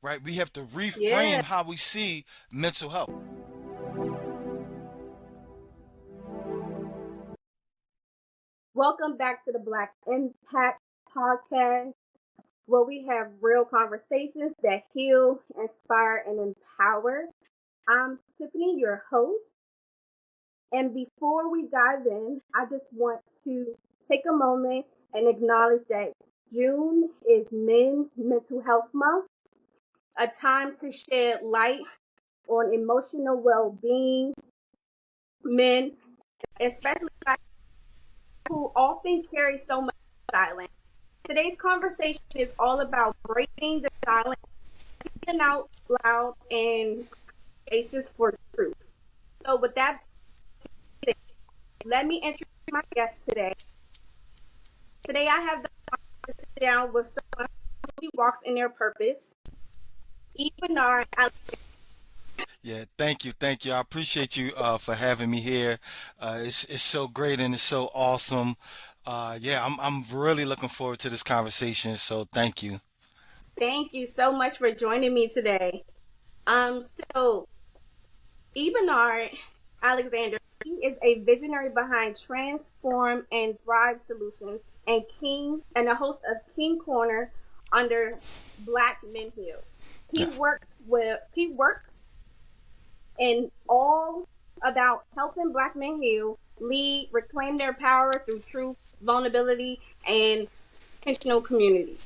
right? We have to reframe Yeah. how we see mental health. Welcome back to the Blck Impact Podcast, where we have real conversations that heal, inspire, and empower. I'm Tiffany, your host. And before we dive in, I just want to take a moment and acknowledge that June is Men's Mental Health Month, a time to shed light on emotional well being. Men, especially who often carry so much silence. Today's conversation is all about breaking the silence, speaking out loud, and spaces for truth. So, with that, let me introduce my guest today. Today, I have the honor to sit down with someone who walks in their purpose, even our. Yeah, thank you. I appreciate you for having me here. It's so great and it's so awesome. Yeah, I'm really looking forward to this conversation. So thank you. Thank you so much for joining me today. So Ebenard Alexander, he is a visionary behind Transform and Thrive Solutions and a host of King Corner under Black Men Heal. Yeah. He works in all about helping Black men heal, lead, reclaim their power through truth, vulnerability, and intentional community.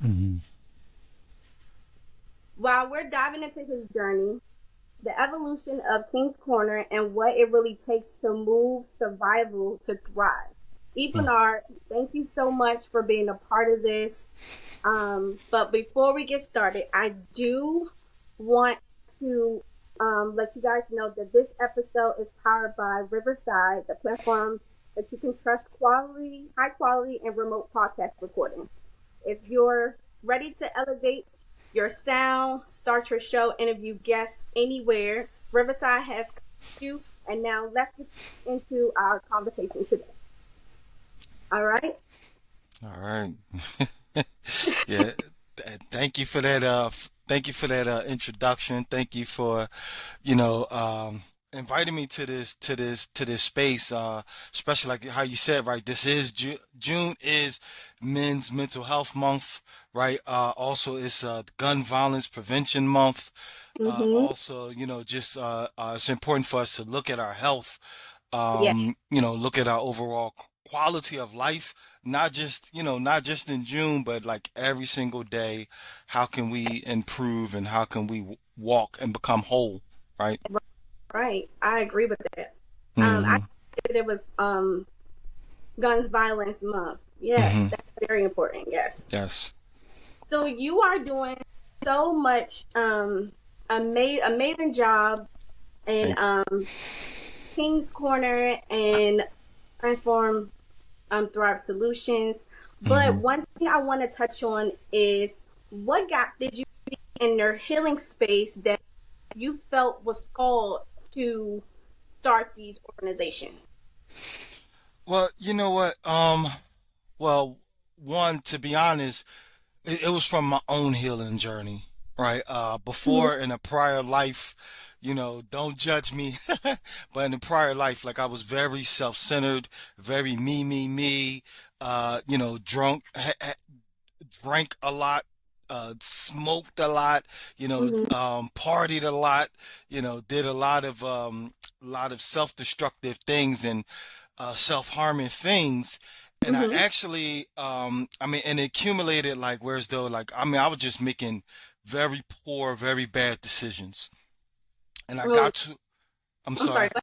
Hmm. While we're diving into his journey, the evolution of King's Corner and what it really takes to move survival to thrive. Ebenard, thank you so much for being a part of this. But before we get started, I do want to let you guys know that this episode is powered by Riverside, the platform that you can trust high quality, and remote podcast recording. If you're ready to elevate your sound, start your show, interview guests anywhere, Riverside has you. And now let's get into our conversation today. All right. All right. Yeah. Thank you for that. Thank you for that introduction. Thank you for, you know, inviting me to this space. Especially like how you said, right? This is June is Men's Mental Health Month, right? Also, it's Gun Violence Prevention Month. Mm-hmm. Also, just it's important for us to look at our health. Yeah. Look at our overall quality of life, not just in June, but like every single day. How can we improve and how can we walk and become whole, right? Right. I agree with that. I Hmm. said it was Guns Violence Month. Yes, Hmm. that's very important. Yes. Yes. So you are doing so much amazing job in Thank you. King's Corner and Transform Thrive Solutions. But Hmm. one thing I want to touch on is what gap did you see in their healing space that you felt was called to start these organizations? Well, you know what? Well, one, to be honest, it was from my own healing journey, right? Mhm. Before in a prior life, don't judge me, but in a prior life, like I was very self-centered, very me, drunk, drank a lot, smoked a lot, Mhm. partied a lot, did a lot of self-destructive things and self-harming things. And I Mhm. actually, and it accumulated like, whereas though, like, I was just making very poor, very bad decisions. And I Oh, got to, I'm I'm sorry. sorry.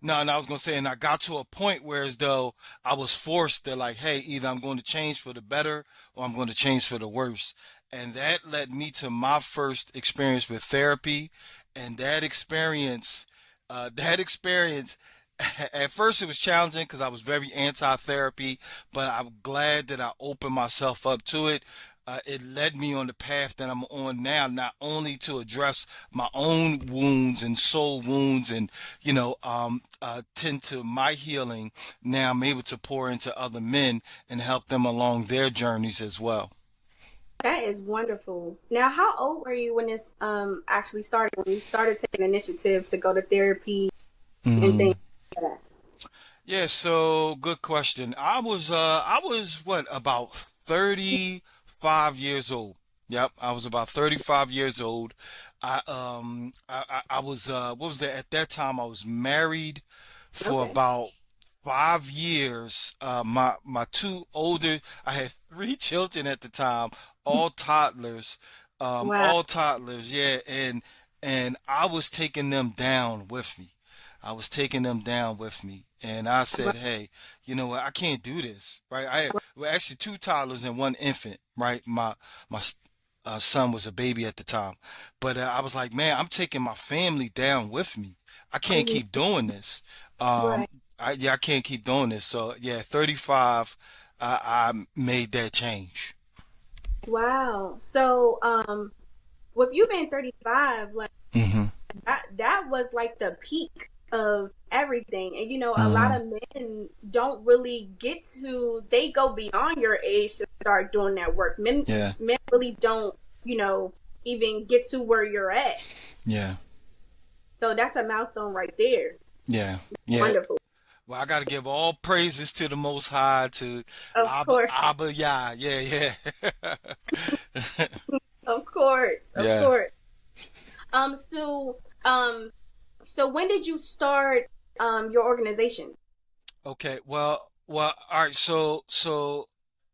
No, and I was gonna say, and I got to a point where as though I was forced to like, hey, either I'm going to change for the better or I'm going to change for the worse. And that led me to my first experience with therapy. And that experience, at first it was challenging because I was very anti-therapy, but I'm glad that I opened myself up to it. It led me on the path that I'm on now, not only to address my own wounds and soul wounds and tend to my healing. Now I'm able to pour into other men and help them along their journeys as well. That is wonderful. Now, how old were you when this actually started? When you started taking initiative to go to therapy and things Mhm. like that? Yeah, so good question. I was what, about 35 years old. Yep, I was about 35 years old. I was what was that? At that time I was married for Okay. about 5 years. My two older, I had three children at the time, all toddlers. Wow. All toddlers, yeah, and I was taking them down with me. I was taking them down with me, and I Right. said, "Hey, you know what? I can't do this, right?" I had, well, actually two toddlers and one infant, right? My son was a baby at the time, but I was like, "Man, I'm taking my family down with me. I can't Mhm. keep doing this. Um, Right. I can't keep doing this." So yeah, 35, I made that change. Wow. So, with you being 35, like Hmm. that was like the peak of everything. And a lot Hmm. of men don't really get to, they go beyond your age to start doing that work. Men Yeah, men really don't, even get to where you're at. yeah, So that's a milestone right there. yeah, yeah. Wonderful. Well, I got to give all praises to the Most High, to Of Abba, course. Abba Yah. Yeah, yeah. Of course. Of Yeah. course. Um so um so when did you start your organization? Okay. Well. All right. So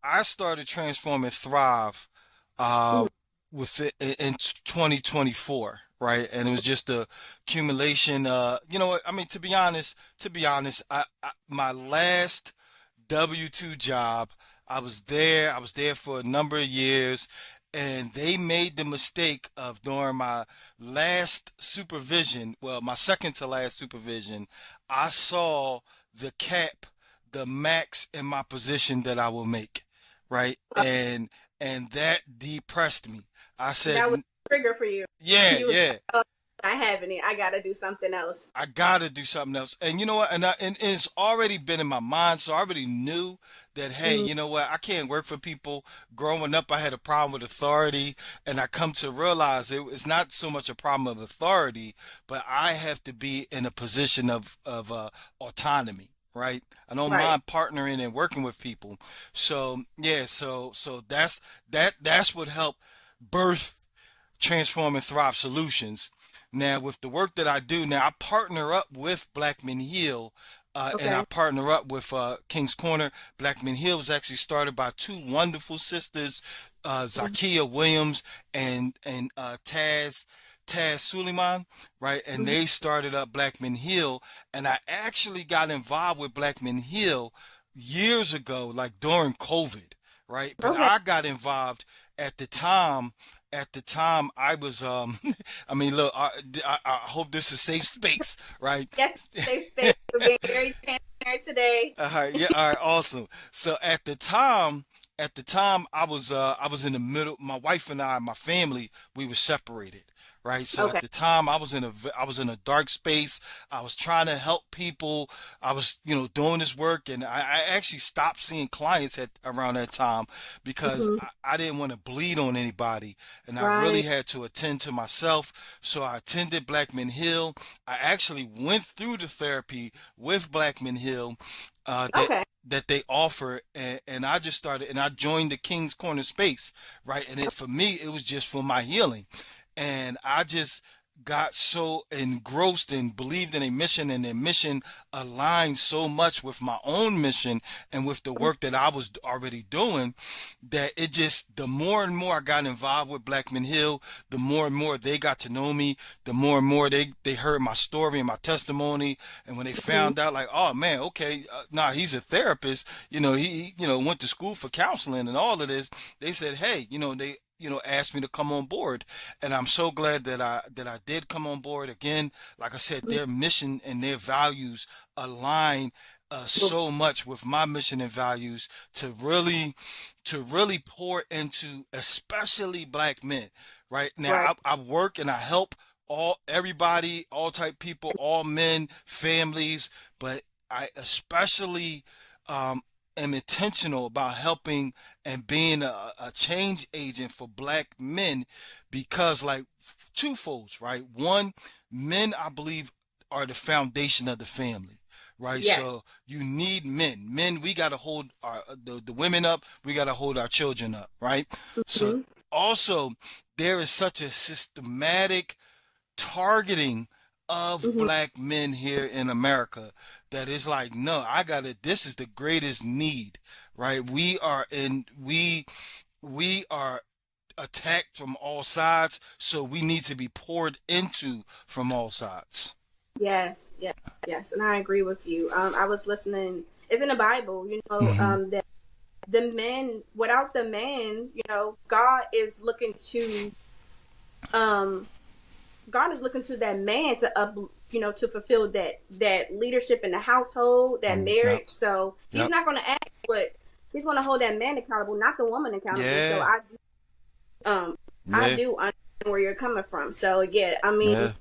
I started transforming Thrive, uh, Mhm. with it in 2024, right? And it was just a accumulation. You know what? I mean, to be honest, my last W-2 job. I was there for a number of years, and they made the mistake of during my last supervision, well, my second to last supervision, I saw the cap, the max in my position that I will make, right? And that depressed me. I said, That was a trigger for you. yeah, You was yeah. like, oh, I having it. I gotta do something else. I gotta do something else. And you know what? And it's already been in my mind, so I already knew that, hey, Mm, you know what? I can't work for people. Growing up, I had a problem with authority, and I come to realize it's not so much a problem of authority, but I have to be in a position of autonomy, right? I don't right. mind partnering and working with people. So yeah, so that's what helped birth Transform and Thrive Solutions. Now, with the work that I do now, I partner up with Black Men Heal, and I Okay. partner up with King's Corner. Black Men Heal was actually started by two wonderful sisters, Mhm. Zakia Williams and Taz Suleiman, right? And Mhm. they started up Black Men Heal, and I actually got involved with Black Men Heal years ago, like during COVID, right? But Okay. I got involved at the time. At the time, I was I mean, look, I hope this is safe space, right? Yes, safe space for being very transparent today. Yeah, all right, awesome. So at the time, I was in the middle. My wife and I, my family, we were separated, right? So at Okay. the time, I was in a dark space. I was trying to help people. I was, doing this work, and I actually stopped seeing clients at around that time because Mhm. I didn't want to bleed on anybody, and I really Right. had to attend to myself. So I attended Black Men Hill. I actually went through the therapy with Blackman Hill, that Okay. they offer, and I just started, and I joined the King's Corner space, right? And for me, it was just for my healing, and I just got so engrossed and believed in a mission, and their mission aligned so much with my own mission and with the work that I was already doing, that it just, the more and more I got involved with Blackman Hill, the more and more they got to know me, the more and more they heard my story and my testimony. And when they Mhm. found out, like, oh man, okay, nah, he's a therapist, went to school for counseling and all of this, they said, hey, they asked me to come on board, and I'm so glad that I did come on board. Again, like I said, their mission and their values align so much with my mission and values, to really pour into especially black men. Right now, Right. I work and I help everybody, all type people, all men, families, but I especially um, am intentional about helping and being a change agent for Black men because, like, twofolds, right? One, men, I believe, are the foundation of the family, right? Yes. So you need men. Men, we got to hold the women up. We got to hold our children up, right? So Mm-hmm. also, there is such a systematic targeting of Mm-hmm. Black men here in America that is like, no, I gotta, this is the greatest need, right? We are attacked from all sides, so we need to be poured into from all sides. Yes, yes, yes, and I agree with you. I was listening. It's in the Bible, Mm-hmm. that the men, without the man, God is looking to, um, God is looking to that man to to fulfill that leadership in the household, that Yep. marriage. So He's Yep. not going to act, but He's going to hold that man accountable, not the woman accountable. So Yeah. um, I Yeah. do understand where you're coming from. So yeah, I mean, Yeah.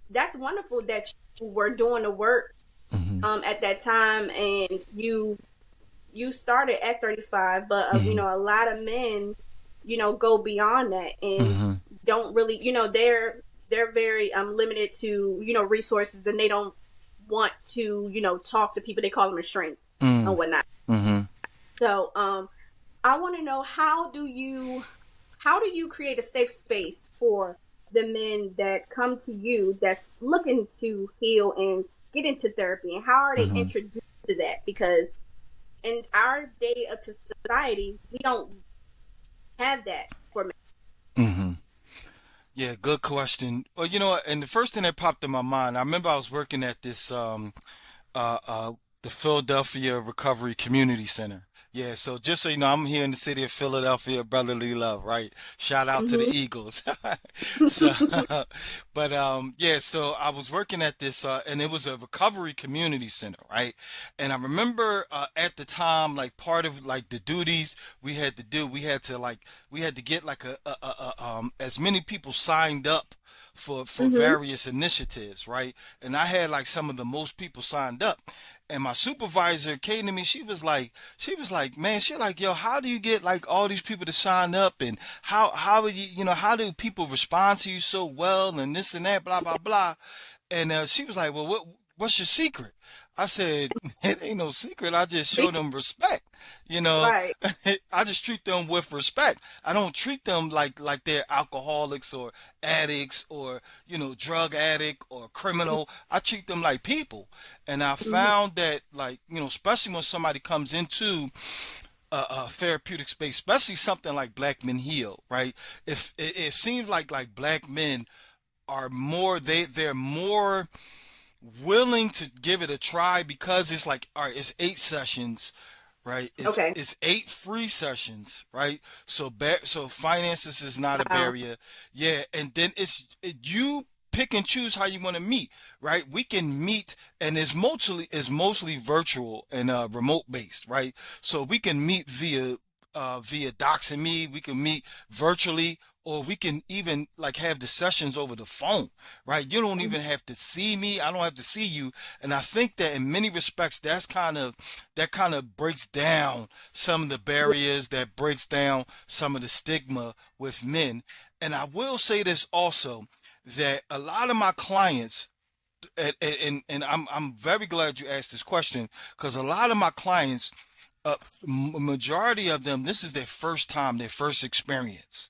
that's wonderful that you were doing the work Mm-hmm. at that time, and you started at 35, but Mm-hmm. a lot of men go beyond that and Mm-hmm. don't really, they're very limited to resources, and they don't want to talk to people. They call them a shrink and whatnot. Mm-hmm. So I want to know, how do you create a safe space for the men that come to you that's looking to heal and get into therapy, and how are they Mm-hmm. introduced to that? Because in our day of society, we don't have that for men. Mm-hmm. Yeah, good question. Well, you know what, and the first thing that popped in my mind, I remember I was working at this uh, uh, the Philadelphia Recovery Community Center. Yeah, so just so you know, I'm here in the city of Philadelphia, brotherly love, right? Shout out to the Mm-hmm. Eagles. So, but yeah, so I was working at this, and it was a recovery community center, right? And I remember at the time, like part of like the duties we had to do, we had to get like as many people signed up for Mm-hmm. various initiatives, right? And I had like some of the most people signed up. And my supervisor came to me. She was like, man, she like, yo, how do you get like all these people to sign up, and how are you, how do people respond to you so well, and this and that, blah blah blah. And she was like, well, what's your secret? I said, it ain't no secret. I just show them respect. You know, Right. I just treat them with respect. I don't treat them like they're alcoholics or addicts or, drug addict or criminal. I treat them like people. And I Mm-hmm. found that, like, especially when somebody comes into a therapeutic space, especially something like Black Men Heal, right? If it seems like Black men are more, they're more willing to give it a try because it's like, all right, it's 8 sessions, right? It's Okay. it's 8 free sessions, right? So finances is not a Wow. barrier. Yeah, and then you pick and choose how you want to meet, right? We can meet, and it's mostly virtual and remote based, right? So we can meet via Docs and Me. We can meet virtually, or we can even like have the sessions over the phone, right? You don't even have to see me. I don't have to see you. And I think that in many respects, that kind of breaks down some of the barriers, that breaks down some of the stigma with men. And I will say this also, that a lot of my clients, and I'm very glad you asked this question, because a lot of my clients, majority of them, this is their first time, their first experience,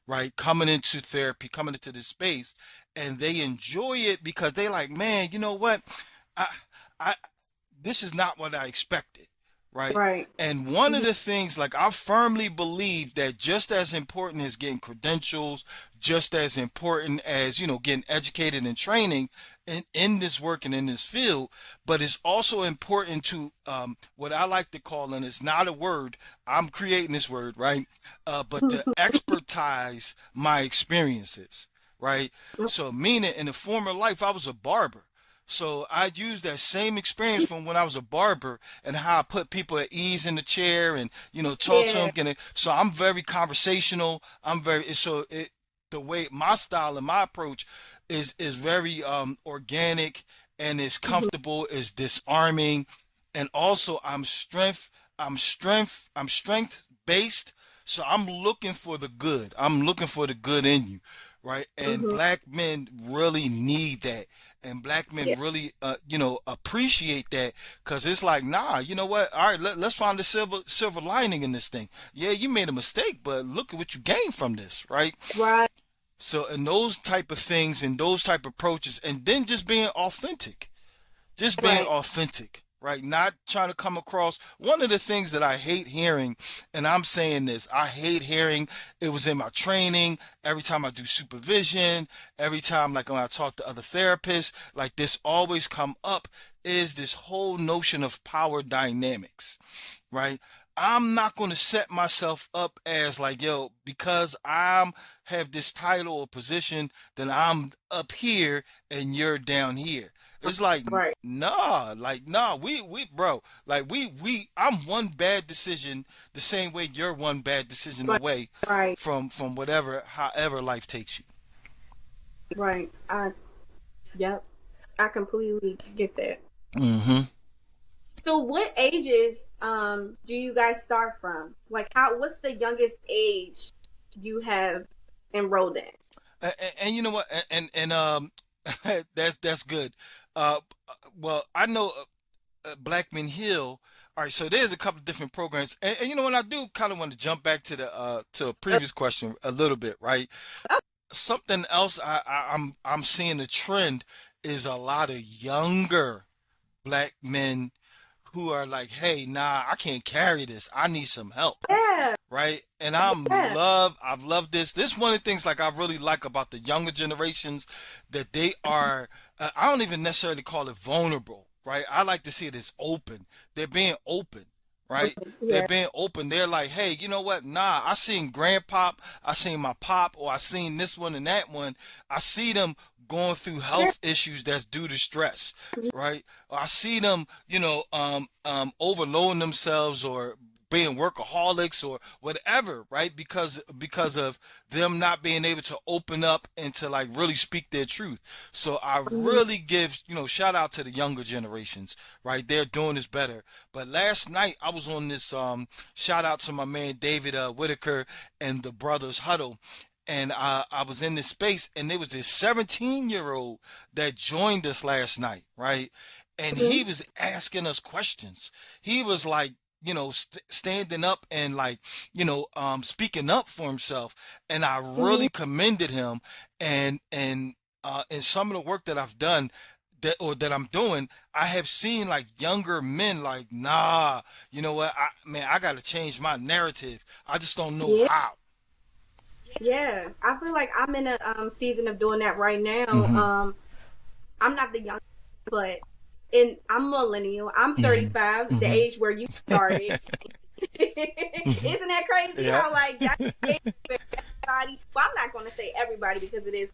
right? Coming into therapy, coming into this space, and they enjoy it because they like, man, you know what? I, I, this is not what I expected, right? Right. And one of Mm-hmm. the things, like, I firmly believe that just as important as getting credentials, just as important as, getting educated and training in this work and in this field, but it's also important to, what I like to call, and it's not a word, I'm creating this word, right? But to expertise my experiences, right? So, meaning in a former life, I was a barber. So I use that same experience from when I was a barber and how I put people at ease in the chair and, talk to Yeah. them. So I'm very conversational. The way my style and my approach is very organic, and is Mm-hmm. comfortable, is disarming, and also I'm strength. I'm strength based, so I'm looking for the good. I'm looking for the good in you, right? And Mhm. black men really need that. And black Yeah. men really, appreciate that, because it's like, nah, you know what? All right, let's find the silver lining in this thing. Yeah, you made a mistake, but look at what you gained from this, right? Right. So, and those type of things and those type of approaches, and then just being Right. authentic, right? Not trying to come across. One of the things that I hate hearing, and I'm saying this, I hate hearing, it was in my training, every time I do supervision, every time like when I talk to other therapists, like this always come up, is this whole notion of power dynamics, right? I'm not going to set myself up as like, yo, because I'm have this title or position, then I'm up here and you're down here. It's like, Right. nah, like, nah, bro, like, I'm one bad decision the same way you're one bad decision Right. away Right. from whatever, however life takes you. Right. Yep. I completely get that. Mm-hmm. So what ages do you guys start from? Like what's the youngest age you have enrolled in? And you know what? That's good. Uh, well, I know Blackman Hill. All right, so there's a couple of different programs, and you know what? I do kind of want to jump back to the to a previous question a little bit, right? Oh, Something else I'm seeing a trend is a lot of younger black men who are like, hey, nah, I can't carry this. I need some help, yeah. right? And Yeah. I've loved this. This is one of the things like I really like about the younger generations, that they are, I don't even necessarily call it vulnerable, right? I like to see it as open. They're being open, right? Okay. They're Yeah. being open. They're like, hey, you know what? Nah, I seen grandpop, I seen my pop, or I seen this one and that one. I see them going through Yeah. health issues that's due to stress, right? Or I see them, overloading themselves or being workaholics or whatever, right? Because of them not being able to open up and to like really speak their truth. So I Mhm. really give, shout out to the younger generations, right? They're doing this better. But last night I was on this shout out to my man David Whitaker and the Brothers Huddle. And I was in this space, and there was this 17-year-old that joined us last night, right? And he Mhm. was asking us questions. He was like, standing up and like, speaking up for himself. And I Mhm. really commended him. And in some of the work that I've done, that I'm doing, I have seen like younger men like, nah, you know what, I got to change my narrative. I just don't know Yeah. how. Yeah. I feel like I'm in a season of doing that right now. Mm-hmm. I'm not the youngest, but I'm millennial. I'm Mm-hmm. 35, the Mm-hmm. age where you started. Mm-hmm. Isn't that crazy Yeah. how like that's the age where everybody, well, I'm not gonna say everybody because it is,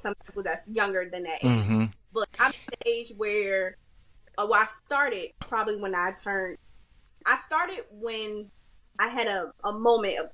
some people that's younger than that age. Mm-hmm. But I'm at the age where well, I started probably when I started when I had a moment of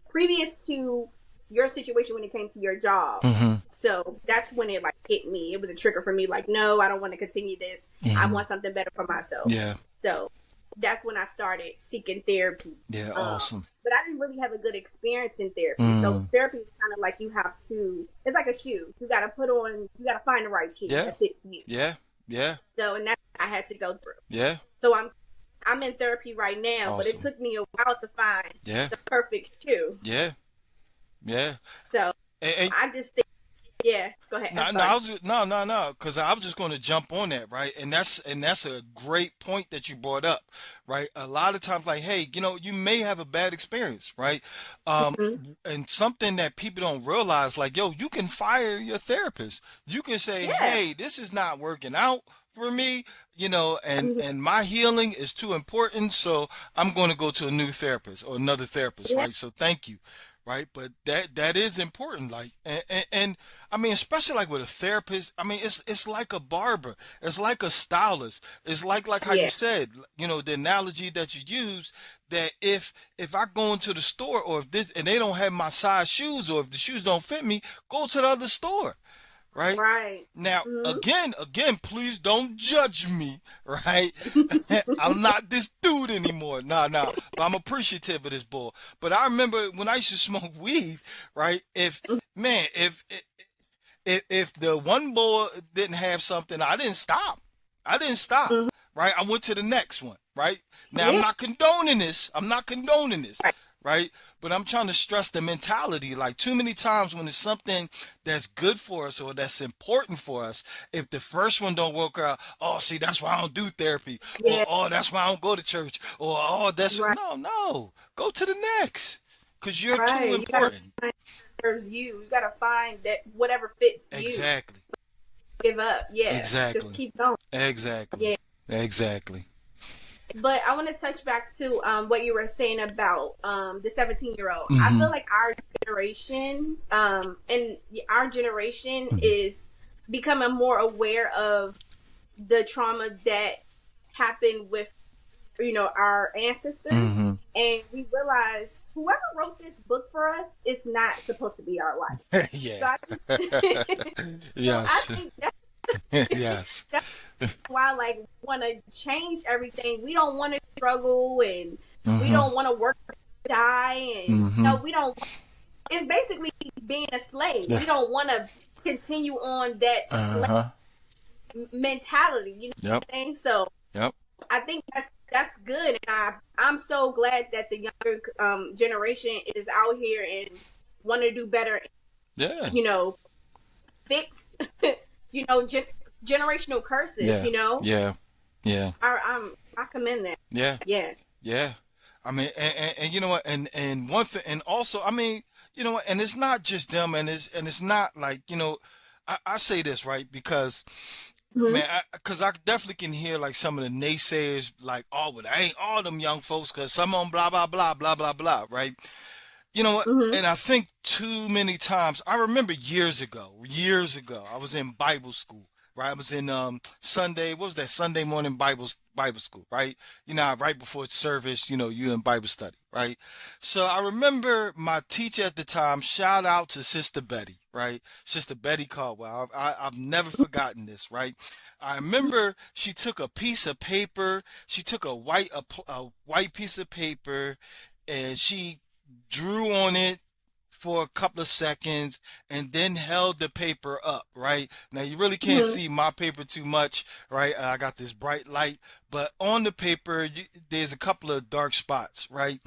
previous to your situation when it came to your job. Mm-hmm. So that's when it like hit me. It was a trigger for me. Like, no, I don't want to continue this. I Mm-hmm. want something better for myself. Yeah. So that's when I started seeking therapy. Yeah. Um, Awesome. but I didn't really have a good experience in therapy. So Mm. therapy is kind of like you have to. It's like a shoe. You got to put on. You got to find the right shoe Yeah. that fits you. Yeah. Yeah. So and that's what I had to go through. Yeah. So I'm in therapy right now, but it Awesome. took me a while to find Yeah. the perfect shoe. Yeah. Yeah. So And, I just think, yeah, go ahead. I'm no, no, sorry. no, because I was just going to jump on that, right? And that's a great point that you brought up, right? A lot of times, like, hey, you may have a bad experience, right? Um, Mhm. and something that people don't realize, like, yo, you can fire your therapist. You can say, Yeah. hey, this is not working out for me, and Mhm. my healing is too important, so I'm going to go to a new therapist or another therapist, Yeah. right? So thank you. Right, but that is important. Like, and I mean, especially like with a therapist. I mean, it's like a barber. It's like a stylist. It's like how you Yeah. said, the analogy that you use, that if I go into the store, or if this and they don't have my size shoes, or if the shoes don't fit me, go to the other store, right? Right. Now, Mm-hmm. again, please don't judge me, right? I'm not this dude anymore. Nah, nah. But I'm appreciative of this boy. But I remember when I used to smoke weed, right? Man, if the one boy didn't have something, I didn't stop. I didn't stop. Mm-hmm. Right? I went to the next one. Right? Now I'm Yeah. not condoning this. I'm not condoning this. Right. Right? But I'm trying to stress the mentality. Like too many times when it's something that's good for us or that's important for us, if the first one don't work out, oh, see, that's why I don't do therapy, or Yeah. oh, that's why I don't go to church, or oh, that's Right. no, no, go to the next, cause you're too Right. You gotta important. find what serves you. You gotta find that whatever fits you. Exactly. Give up. Yeah. Just Exactly. keep going. Exactly. Yeah. Exactly. But I want to touch back to what you were saying about the 17-year-old. I Mm-hmm. feel like our generation Mm-hmm. is becoming more aware of the trauma that happened with our ancestors, Mm-hmm. and we realize whoever wrote this book for us is not supposed to be our life. Yeah. So I think, so I Yes. think that's Yes. why, like, we want to change everything. We don't want to struggle, and we Mm-hmm. don't want to work to die, and Mm-hmm. we don't. It's basically being a slave. Yeah. We don't want to continue on that slave Uh-huh. mentality. You know what Yep. I'm saying? So Yep. I think that's good, and I'm so glad that the younger generation is out here and want to do better. Yeah. You know, fix generational curses. Yeah. Yeah. Yeah. I commend that. Yeah. Yeah. Yeah. I mean, and you know what, and one thing, and also, I mean, you know what, and it's not just them, and it's not like, I say this right because Hmm. man, because I definitely can hear like some of the naysayers, like, oh, but I ain't all them young folks, because some of them blah blah blah blah blah blah, right? You know what? Hmm. And I think too many times, I remember years ago, I was in Bible school, right? I was in Sunday, what was that? Sunday morning Bible school, right? Right before service, you in Bible study, right? So I remember my teacher at the time, shout out to Sister Betty, right? Sister Betty Caldwell. I've never forgotten this, right? I remember she took a piece of paper, she took a white piece of paper, and she drew on it for a couple of seconds and then held the paper up, right? Now you really can't Hmm. see my paper too much, right? I got this bright light, but on the paper there's a couple of dark spots, right?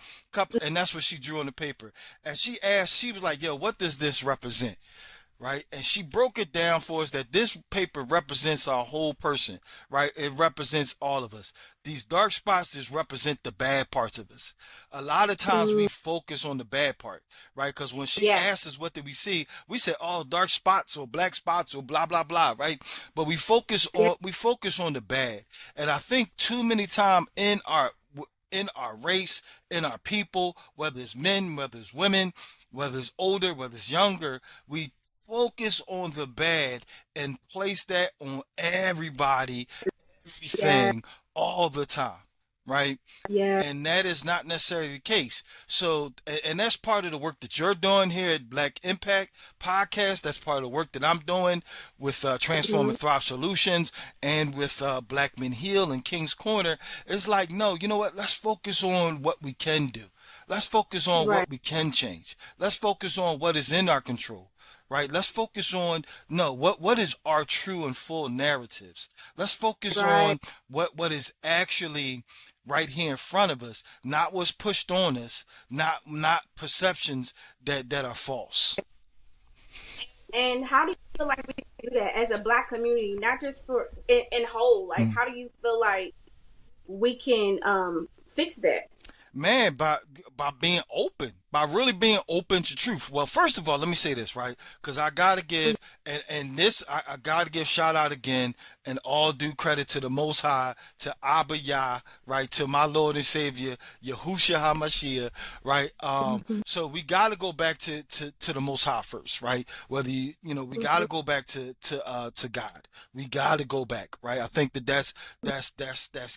And that's what she drew on the paper. And she was like, "Yo, what does this represent?" Right? And she broke it down for us that this paper represents our whole person, right? It represents all of us. These dark spots just represent the bad parts of us. A lot of times we focus on the bad part, right? Because when she Yeah. asked us what did we see, we said, "Oh, dark spots or black spots or blah blah blah," right? But Yeah. we focus on the bad, and I think too many times in our race, in our people, whether it's men, whether it's women, whether it's older, whether it's younger, we focus on the bad and place that on everybody, Yeah. everything, all the time, right? Yeah. And that is not necessarily the case. So, and that's part of the work that you're doing here at Blck Impact Podcast. That's part of the work that I'm doing with Transform Hmm. and Thrive Solutions and with Black Men Heal and King's Corner. It's like, no, you know what? Let's focus on what we can do. Let's focus on Right. what we can change. Let's focus on what is in our control. Right? Let's focus on no, what is our true and full narratives. Let's focus Right. on what is actually right here in front of us, not what's pushed on us, not perceptions that are false. And how do you feel like we can do that as a Black community, not just for in whole? Like, Mm. how do you feel like we can fix that? Man, by being open, by really being open to truth. Well, first of all, let me say this, right? Because I gotta give and this I gotta give shout out again and all due credit to the Most High, to Abba Yah, right? To my Lord and Savior, Yahushua HaMashiach, right? So we gotta go back to the Most High first, right? Whether we gotta go back to God. We gotta go back, right? I think that's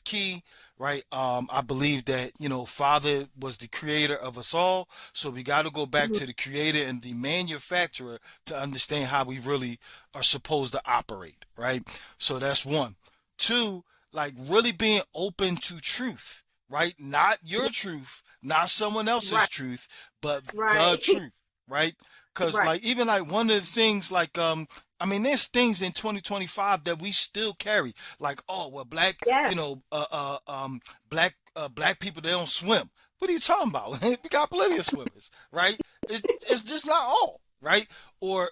key, right? I believe that Father was the creator of us all, So we got to go back to the creator and the manufacturer to understand how we really are supposed to operate, right? So that's one. Two, like really being open to truth, right? Not your truth, not someone else's Right. truth, but the Right. truth, right? Because Right. like even like one of the things like I mean there's things in 2025 that we still carry like oh well black Yeah. you know black people they don't swim. What are you talking about? We got plenty of swimmers, right? It's just not all, right?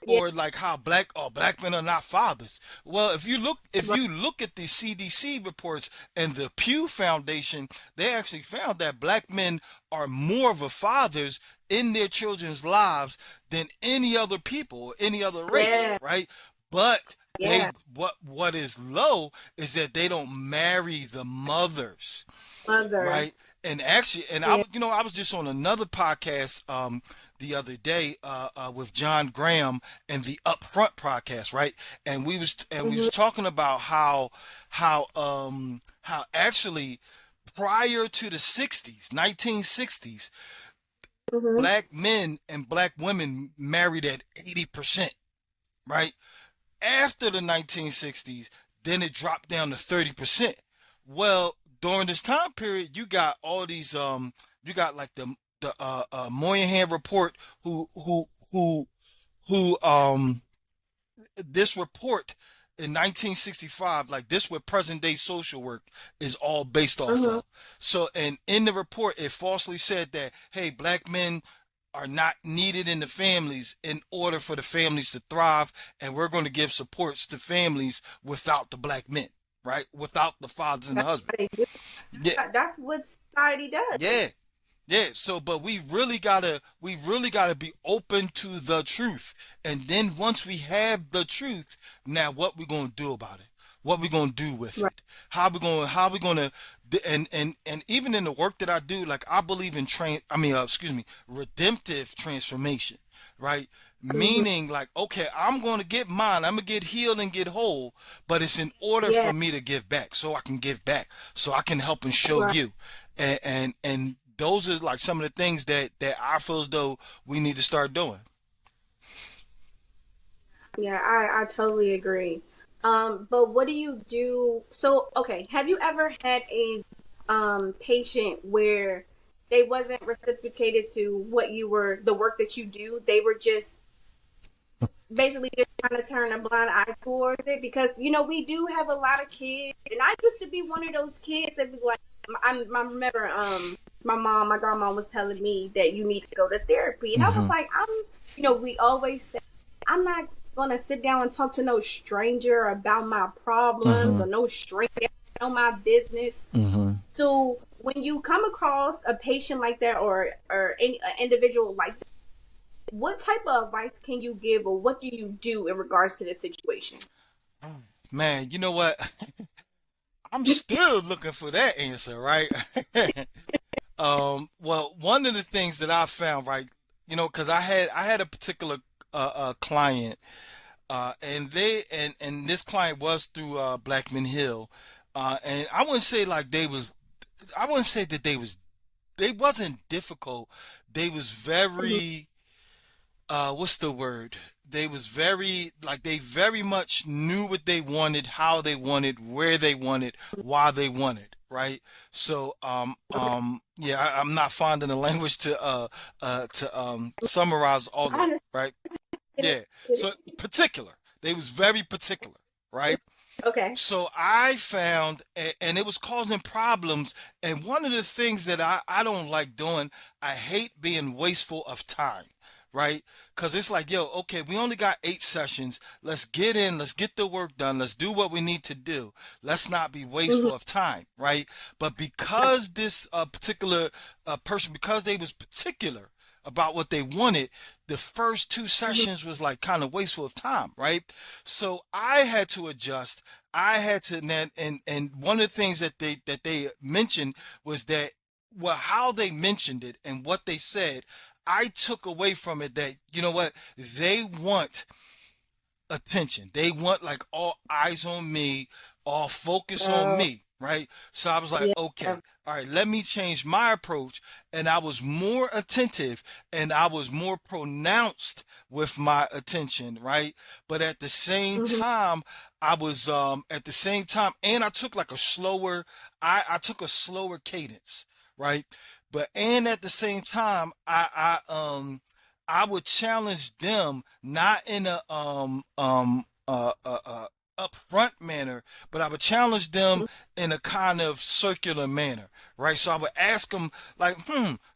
Yeah. Or like how black men are not fathers. Well, if Right. you look at the CDC reports and the Pew Foundation, they actually found that black men are more of a fathers in their children's lives than any other people or any other race, Yeah. right? But they Yeah. what is low is that they don't marry the mothers, Mother. right? And actually, and Yeah. I was just on another podcast the other day with John Graham and the Upfront podcast, right? And we Hmm. was talking about how actually prior to the 60s, 1960s, Hmm. black men and black women married at 80%, right? After the 1960s, then it dropped down to 30%. Well, during this time period, you got all these you got like the Moynihan report who this report in 1965, like this what present day social work is all based off Hmm. of. So and in the report it falsely said that hey, black men are not needed in the families in order for the families to thrive, and we're going to give supports to families without the black men, right? Without the fathers and the That's husband. how they do. Yeah, That's what society does. yeah, yeah. So, but we really gotta be open to the truth, and then once we have the truth, now what we gonna do about it? What we gonna do with Right. it? How we gonna, and even in the work that I do, like I believe in redemptive transformation, right? Hmm. Meaning like, okay, I'm gonna get mine, I'm gonna get healed and get whole, but it's in order Yeah. for me to give back, so I can give back, so I can help and show Right. you and those are like some of the things that I feel as though we need to start doing. Yeah, I totally agree. But what do you do? So, okay, have you ever had a patient where they wasn't reciprocated to what you were, the work that you do? They were just basically just trying to turn a blind eye towards it because we do have a lot of kids, and I used to be one of those kids that be like, I remember my grandma was telling me that you need to go to therapy, and I was Mm-hmm. like, we always say I'm not gonna sit down and talk to no stranger about my problems Mm-hmm. or no stranger know my business. Mm-hmm. So when you come across a patient like that or any an individual like that, what type of advice can you give or what do you do in regards to this situation? Man, you know what? I'm still looking for that answer, right? Well, one of the things that I found, right, because I had a particular client, and this client was through Blackman Hill, and I wouldn't say that they wasn't difficult. They was Mhm. very what's the word? They was very like they very much knew what they wanted, how they wanted, where they wanted, why they wanted, right? So Okay. yeah, I'm not fond of the language to summarize all of I that, understand right? it. Yeah. So particular. They was very particular, right? Okay. So I found, and it was causing problems. And one of the things that I don't like doing, I hate being wasteful of time, right? Because it's like, yo, okay, we only got 8 sessions. Let's get in, let's get the work done, let's do what we need to do. Let's not be Hmm. wasteful of time, right? But because this particular person, because they was particular about what they wanted, the first two Hmm. sessions was like kind of wasteful of time, right? So I had to adjust. I had to, and one of the things that they mentioned was that, well, how they mentioned it and what they said, I took away from it that, you know what, they want attention. They want like all eyes on me, all focus on Oh, me, right? So I was like, Yeah. okay, all right, let me change my approach. And I was more attentive and I was more pronounced with my attention, right? But at the same Mhm. time, I was at the same time, and I took like a slower, I took a slower cadence, right? But and at the same time, I would challenge them not in a upfront manner, but I would challenge them in a kind of circular manner, right? So I would ask them like,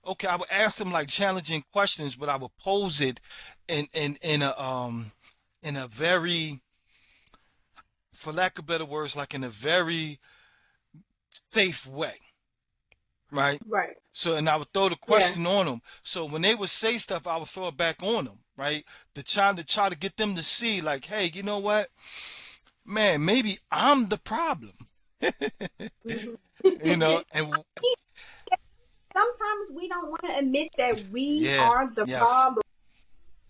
okay, I would ask them like challenging questions, but I would pose it in a very, for lack of better words, like in a very safe way, right? Right. So, and I would throw the Yeah. question on them. So when they would say stuff, I would throw it back on them, right? To try to get them to see, like, hey, you know what, man, maybe I'm the problem, Mhm. and Sometimes we don't want to admit that we yeah, are the yes, problem.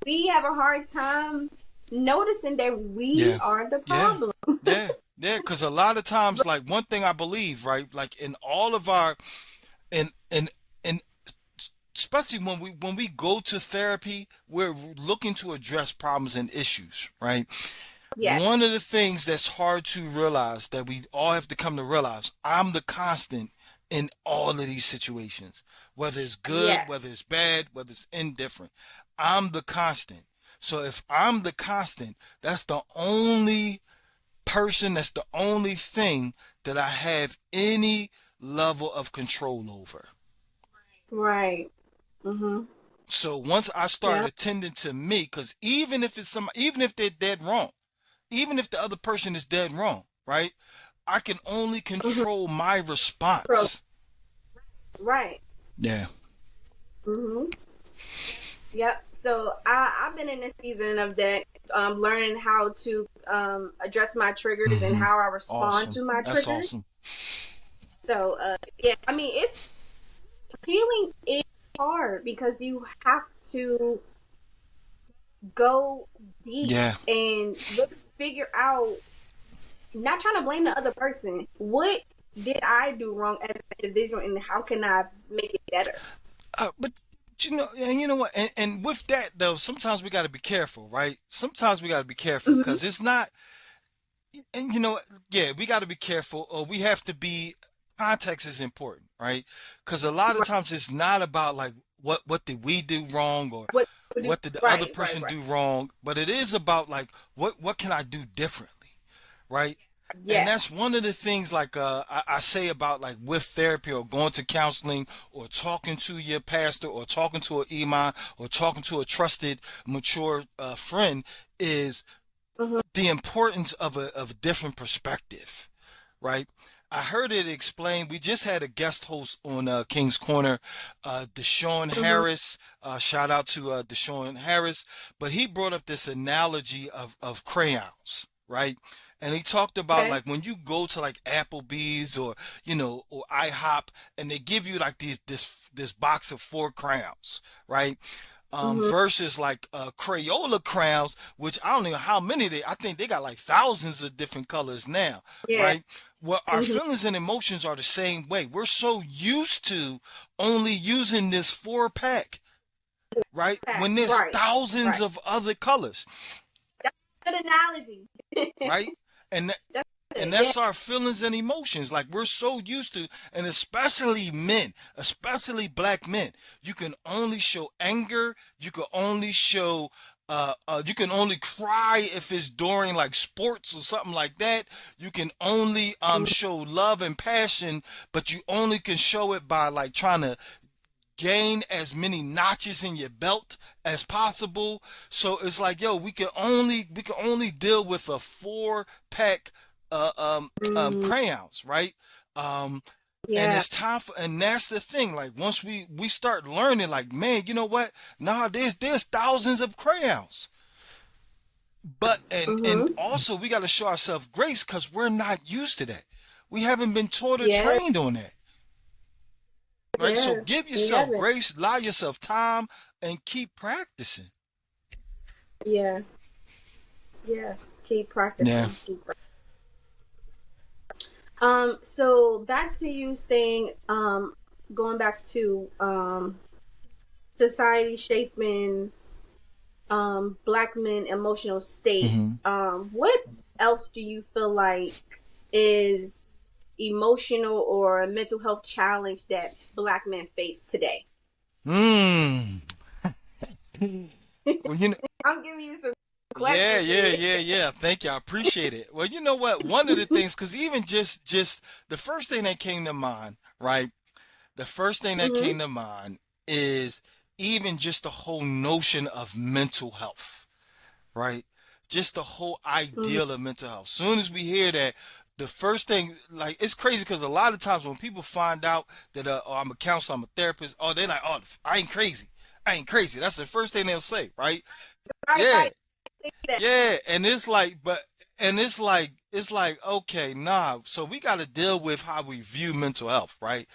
We have a hard time noticing that we yeah, are the yeah, problem. yeah. Because a lot of times, like one thing I believe, right, like in all of our, in especially when we go to therapy, we're looking to address problems and issues, right? Yes. One of the things that's hard to realize that we all have to come to realize, I'm the constant in all of these situations, whether it's good, Yes. whether it's bad, whether it's indifferent. I'm the constant. So if I'm the constant, that's the only person, that's the only thing that I have any level of control over. Right. Mhm. So once I start Yeah. attending to me, because even if they're dead wrong, even if the other person is dead wrong, right? I can only Mhm. control my Pro- response. Right. Yeah. Mhm. Yep. So I've been in a season of that, learning how to address my triggers and Hmm. how I respond Awesome. to my That's triggers. awesome. So yeah, I mean, it's healing is hard because you have to go deep Yeah. and really figure out, not trying to blame the other person. What did I do wrong as an individual, and how can I make it better? But you know what? And with that though, sometimes we got to be careful, right? Sometimes we got to be careful Hmm. because it's not. And yeah, we got to be careful, or we have to be. Context is important, right? Because a lot of Right. times it's not about like what did we do wrong or What to do? what did the other Right. Right. person Right. do wrong, but it is about like what can I do differently, right? And Yes. that's one of the things like I say about like with therapy or going to counseling or talking to your pastor or talking to an imam or talking to a trusted mature friend is Hmm. the importance of a different perspective, right? I heard it explained. We just had a guest host on King's Corner, Deshaun Hmm. Harris. Shout out to Deshaun Harris. But he brought up this analogy of crayons, right? And he talked about Okay. like when you go to like Applebee's or or IHOP, and they give you like this box of 4 crayons, right? Hmm. Versus like Crayola crowns, which I don't know how many I think they got like thousands of different colors now, Yeah. right? Well, our Hmm. feelings and emotions are the same way. We're so used to only using this 4 pack, right? When there's Right. thousands Right. of other colors, That's a good analogy. right? And That's and good. Yeah. that's our feelings and emotions. Like we're so used to, and especially men, especially black men, you can only show anger. You can only cry if it's during like sports or something like that. You can only show love and passion, but you only can show it by like trying to gain as many notches in your belt as possible. So it's like, yo, we can only deal with a 4 pack Mm, crayons, right? Um, and yeah. it's time for, and that's the thing. Like once we start learning, like, man, you know what? Nah, there's thousands of crayons. But and Hmm. also we got to show ourselves grace because we're not used to that. We haven't been taught or Yeah. trained on that. Right? So Yeah. give We yourself haven't. grace, allow yourself time, and keep practicing. Yeah. Yes. Keep Yeah. practicing. Keep. So back to you saying, going back to society shaping black men emotional state. Mm-hmm. What else do you feel like is emotional or a mental health challenge that black men face today? Mm. Well, I'm giving you some yeah, questions yeah, here. yeah, yeah. Thank you. I appreciate it. Well, you know what? One of the things, because even just the first thing that came to mind, right? The first thing that Mm-hmm. came to mind is even just the whole notion of mental health, right? Just the whole Mm-hmm. ideal of mental health. Soon as we hear that, the first thing, like, it's crazy because a lot of times when people find out that oh, I'm a counselor, I'm a therapist, oh, they're like, oh, I ain't crazy. I ain't crazy. That's the first thing they'll say, right? Right, Yeah, right. That. yeah, and it's like, it's like, okay, nah. So we got to deal with how we view mental health, right?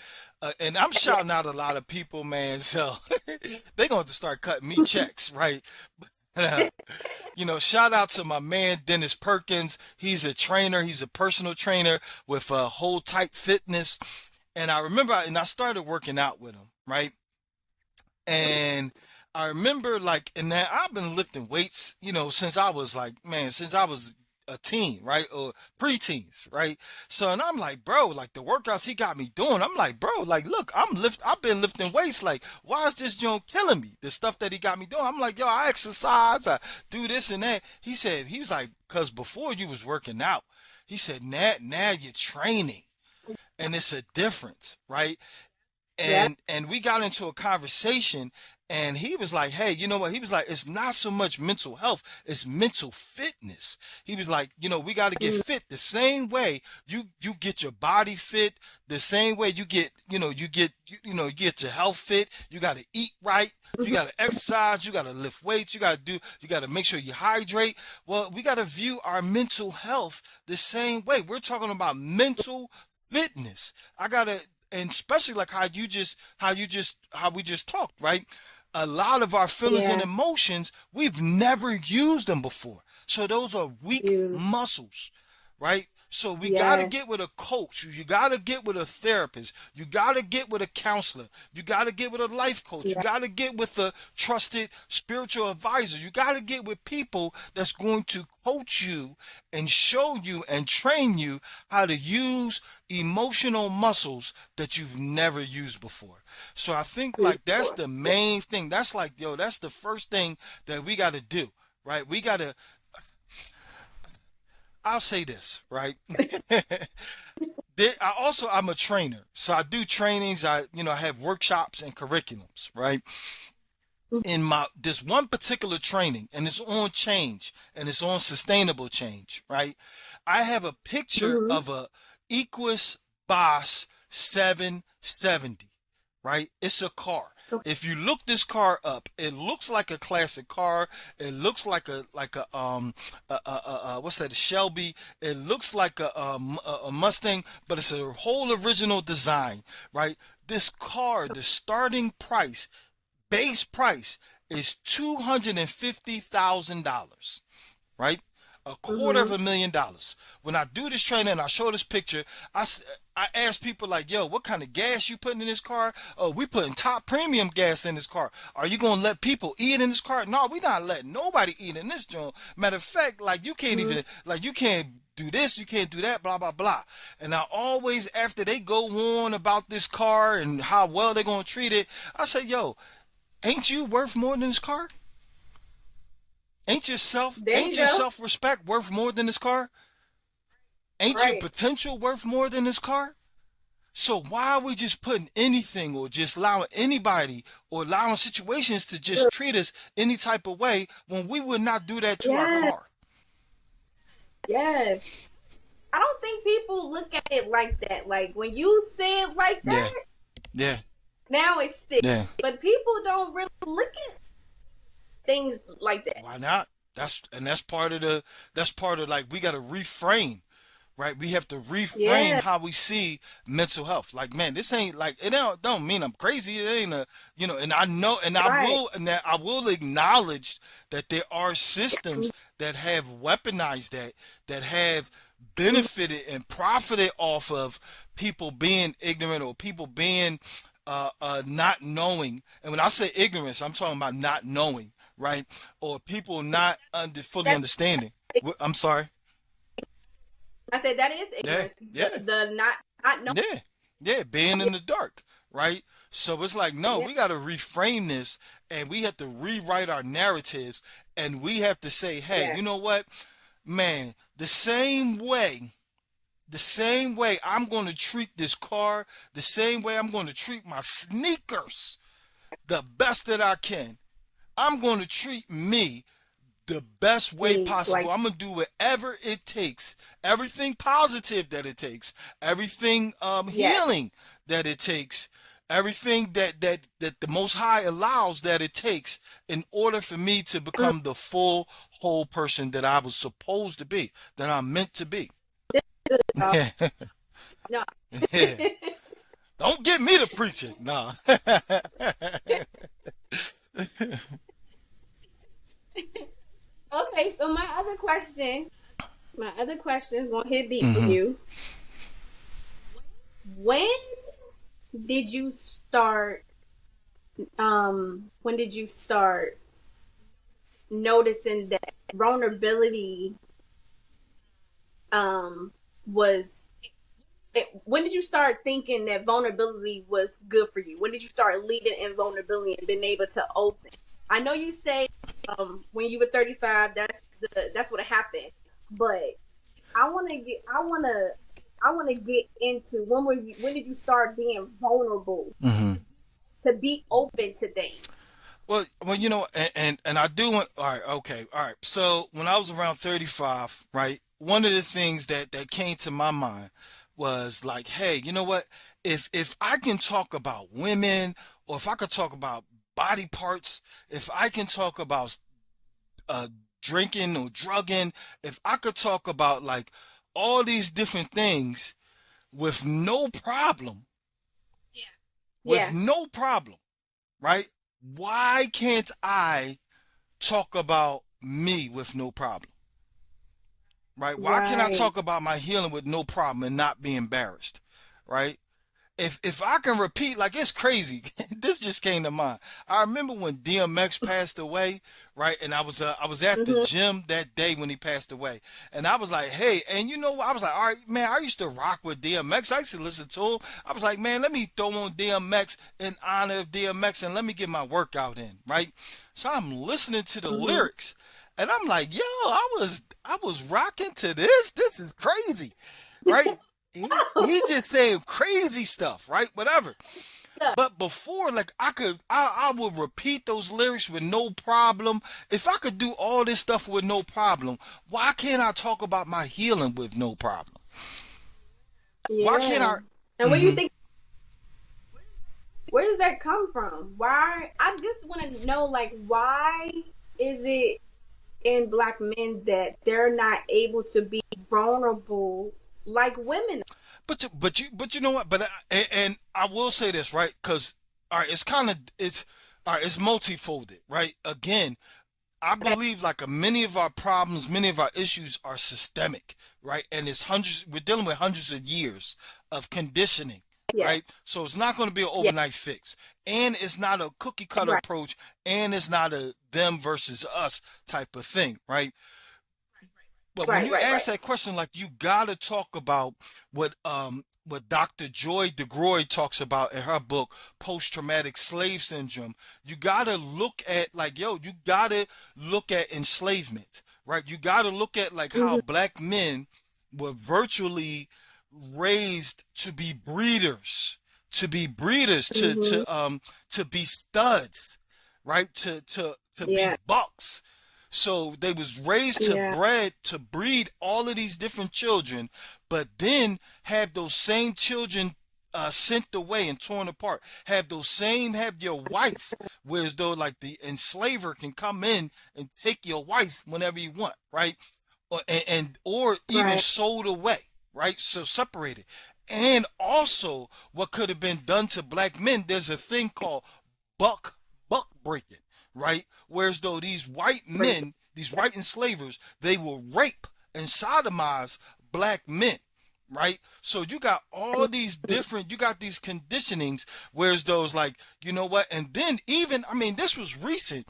And I'm Yeah. shouting out a lot of people, man. So they're going to start cutting me checks, right? Shout out to my man Dennis Perkins. He's a trainer. He's a personal trainer with Whole Type Fitness. And I remember, and I started working out with him, right? And I remember like in that I've been lifting weights, since I was like, man, since I was a teen, right? Or preteens, right? So and I'm like, bro, like the workouts he got me doing, I'm like, bro, like look, I've been lifting weights, like, why is this joint killing me? The stuff that he got me doing. I'm like, yo, I exercise, I do this and that. He was like, cause before you was working out, he said, now you're training. And it's a difference, right? Yeah. And we got into a conversation and he was like, hey, you know what? He was like, it's not so much mental health, it's mental fitness. He was like, we got to get Mm-hmm. fit the same way you get your body fit, the same way you get, you get your health fit. You got to eat right. You got to exercise. You got to lift weights. You got to make sure you hydrate. Well, we got to view our mental health the same way. We're talking about mental fitness. And especially like how we just talked, right? A lot of our feelings and Yeah. emotions, we've never used them before. So those are weak You. muscles, right? So we got to Yes. get with a coach. You got to get with a therapist. You got to get with a counselor. You got to get with a life coach. You Yeah. got to get with a trusted spiritual advisor. You got to get with people that's going to coach you and show you and train you how to use emotional muscles that you've never used before. So I think like that's Before. the Yeah. main thing. That's like, yo, that's the first thing that we got to do, right? I'll say this, right? I'm a trainer. So I do trainings. I have workshops and curriculums, right? In this one particular training, and it's on change and it's on sustainable change, right? I have a picture Mm-hmm. of a Equus Boss 770, right? It's a car. Okay. If you look this car up, it looks like a classic car. It looks like a what's that? A Shelby. It looks like a Mustang, but it's a whole original design, right? This car, the starting price, base price is $250,000, right? A quarter of Mm-hmm. $1 million. When I do this training and I show this picture, I ask people like, yo, what kind of gas you putting in this car? Oh, we putting top premium gas in this car. Are you going to let people eat in this car? No, we not letting nobody eat in this joint. Matter of fact, like you can't do this, you can't do that, blah, blah, blah. And I always, after they go on about this car and how well they're going to treat it, I say, yo, ain't you worth more than this car? There you Ain't your go. self-respect worth more than this car? Ain't your Right. potential worth more than this car? So why are we just putting anything or just allowing anybody or allowing situations to just treat us any type of way when we would not do that to our Yes. car? Yes. I don't think people look at it like that. Like when you say it like Yeah, that, yeah, now it's stick. yeah. But people don't really look at things like that. Why not? That's part of like we got to reframe, right? We have to reframe Yeah. how we see mental health. Like, man, this ain't like it don't mean I'm crazy. It ain't and I know and Right. I will acknowledge that there are systems that have weaponized that have benefited and profited off of people being ignorant or people being not knowing. And when I say ignorance, I'm talking about not knowing, right? Or people not fully That's, understanding. I'm sorry. I said that is Yeah, ignorance. yeah, The not knowing. yeah, yeah. Being in the dark, right? So it's like, no, Yeah. we got to reframe this, and we have to rewrite our narratives, and we have to say, hey, Yeah. you know what, man, the same way I'm going to treat this car, the same way I'm going to treat my sneakers the best that I can. I'm going to treat me the best way Me possible. like I'm going to do whatever it takes, everything positive that it takes, everything yes. healing that it takes, everything that the Most High allows that it takes in order for me to Mm, become the full whole person that I was supposed to be, that I'm meant to be. this is good, y'all. Yeah. No. Yeah. Don't get me to preaching. Nah. Okay, so my other question is gonna hit deep for Hmm. you. When did you start when did you start noticing that vulnerability was when did you start thinking that vulnerability was good for you? When did you start leading in vulnerability and being able to open? I know you say when you were 35, that's what happened. But I want to get into when did you start being vulnerable Hmm. to be open to things? Well, and I do want. All right, okay, all right. So when I was around 35, right, one of the things that came to my mind was like, hey, you know what? If I can talk about women, or if I could talk about body parts, if I can talk about uh drinking or drugging, if I could talk about like all these different things with no problem, with Yeah. no problem, right? Why can't I talk about me with no problem? Right? Why can't I Right. talk about my healing with no problem and not be embarrassed? Right? If I can repeat, like, it's crazy. This just came to mind. I remember when DMX passed away, right? And I was at the Mhm. gym that day when he passed away, and I was like, hey, and you know what? I was like, all right, man, I used to rock with DMX. I used to listen to him. I was like, man, let me throw on DMX in honor of DMX, and let me get my workout in, right? So I'm listening to the Mhm. lyrics, and I'm like, yo, I was rocking to this. This is crazy, right? He just saying crazy stuff, right? Whatever. But before, like, I would repeat those lyrics with no problem. If I could do all this stuff with no problem, why can't I talk about my healing with no problem? Why can't Yeah. I? And when you Hmm. think, where does that come from? Why? I just want to know, like, why is it in black men that they're not able to be vulnerable like women? But you know what? But and I will say this, right? Because all right, it's all right. It's multifolded, right? Again, I Okay. believe like many of our problems, many of our issues are systemic, right? And it's hundreds, we're dealing with hundreds of years of conditioning, Yeah. right? So it's not going to be an Yeah. overnight fix. And it's not a cookie cutter Right. approach. And it's not a them versus us type of thing, right? But when Right. you Right. ask Right. that question, like you gotta talk about what Dr. Joy DeGroy talks about in her book, Post Traumatic Slave Syndrome. You gotta look at like, yo, you gotta look at enslavement, right? You gotta look at like how Mhm. black men were virtually raised to be breeders, Mhm. to be studs, right? To be Yeah. bucks. So they was raised Yeah. to breed all of these different children, but then have those same children sent away and torn apart. Have your wife, whereas though like the enslaver can come in and take your wife whenever you want, right? Or even Right. sold away, right? So separated. And also, what could have been done to black men? There's a thing called buck breaking, right? Whereas though these white Break it. men, these white enslavers, they will rape and sodomize black men, right? So you got all these different, you got these conditionings, whereas those like, you know what? And then even, I mean, this was recent.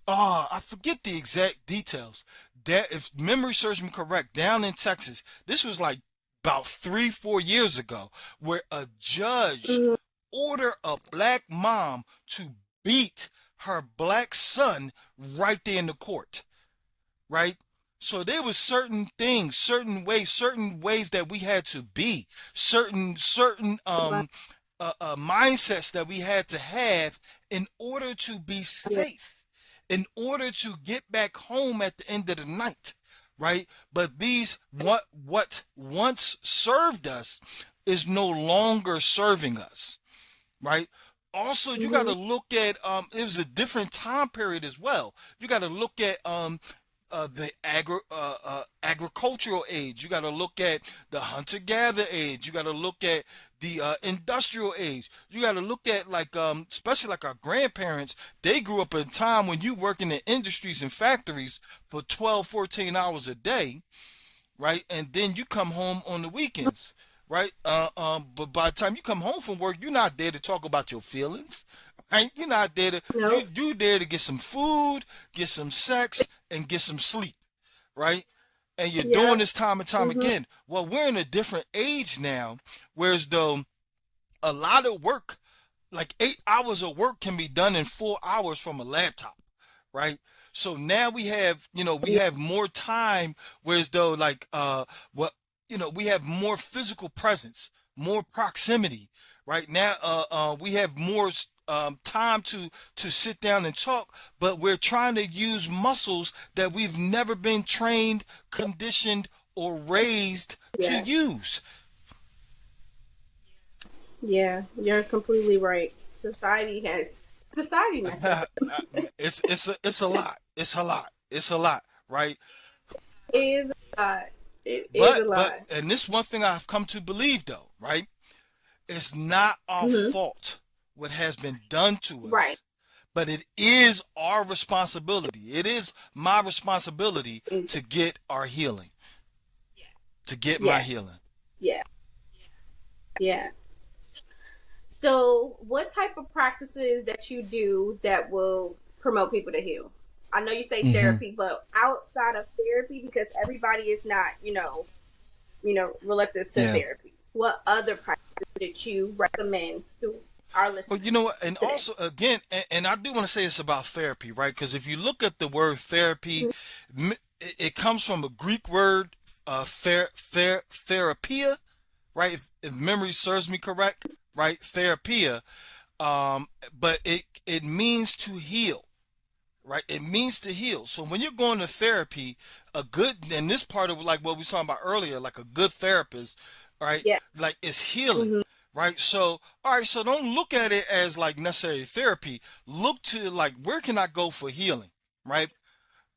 I forget the exact details. That, if memory serves me correct, down in Texas, this was like about 3, 4 years ago, where a judge Mhm. ordered a black mom to beat her black son right there in the court, right? So there was certain things, certain ways that we had to be, certain Right. mindsets that we had to have in order to be Yeah. safe, in order to get back home at the end of the night, right? But these, what once served us is no longer serving us, right? Also, you got to Mhm. look at, it was a different time period as well. You got to look at the agricultural age. You got to look at the hunter-gatherer age. You got to look at the industrial age. You got to look at, like, especially like our grandparents. They grew up in a time when you work in the industries and factories for 12, 14 hours a day, right? And then you come home on the weekends, right? But by the time you come home from work, you're not there to talk about your feelings, right? You're not there to, No. you there to get some food, get some sex, and get some sleep, right? And you're doing Yep. this time and time Mhm. again. Well, we're in a different age now, whereas though a lot of work, like 8 hours of work, can be done in 4 hours from a laptop, right? So now we have, we Yeah. have more time, whereas though, like, what, we have more physical presence, more proximity, right? Now, we have more time to sit down and talk, but we're trying to use muscles that we've never been trained, conditioned, or raised to Yeah. use. Yeah. You're completely right. Society messed us up. It's a lot. It's a lot. It's a lot, right? It is a lot. It is a But lot. and this one thing I've come to believe though, right? It's not our Mhm. fault what has been done to Right. us, but it is our responsibility. It is my responsibility Mm. to get our healing, to get my Yes. healing. Yeah. Yeah. So, what type of practices that you do that will promote people to heal? I know you say Hmm. therapy, but outside of therapy, because everybody is not, reluctant to Yeah. therapy. What other practices that you recommend to our Well, listeners you know what, and today? also again, and I do want to say this about therapy, right? Because if you look at the word therapy, Mhm. it comes from a Greek word, therapia, right? If memory serves me correct, right? Therapia, but it means to heal, right? It means to heal. So when you're going to therapy, a good, and this part of like what we were talking about earlier, like a good therapist, right? Yeah. Like it's healing, Hmm. right? So, all right, so don't look at it as like necessarily therapy. Look to like, where can I go for healing, right?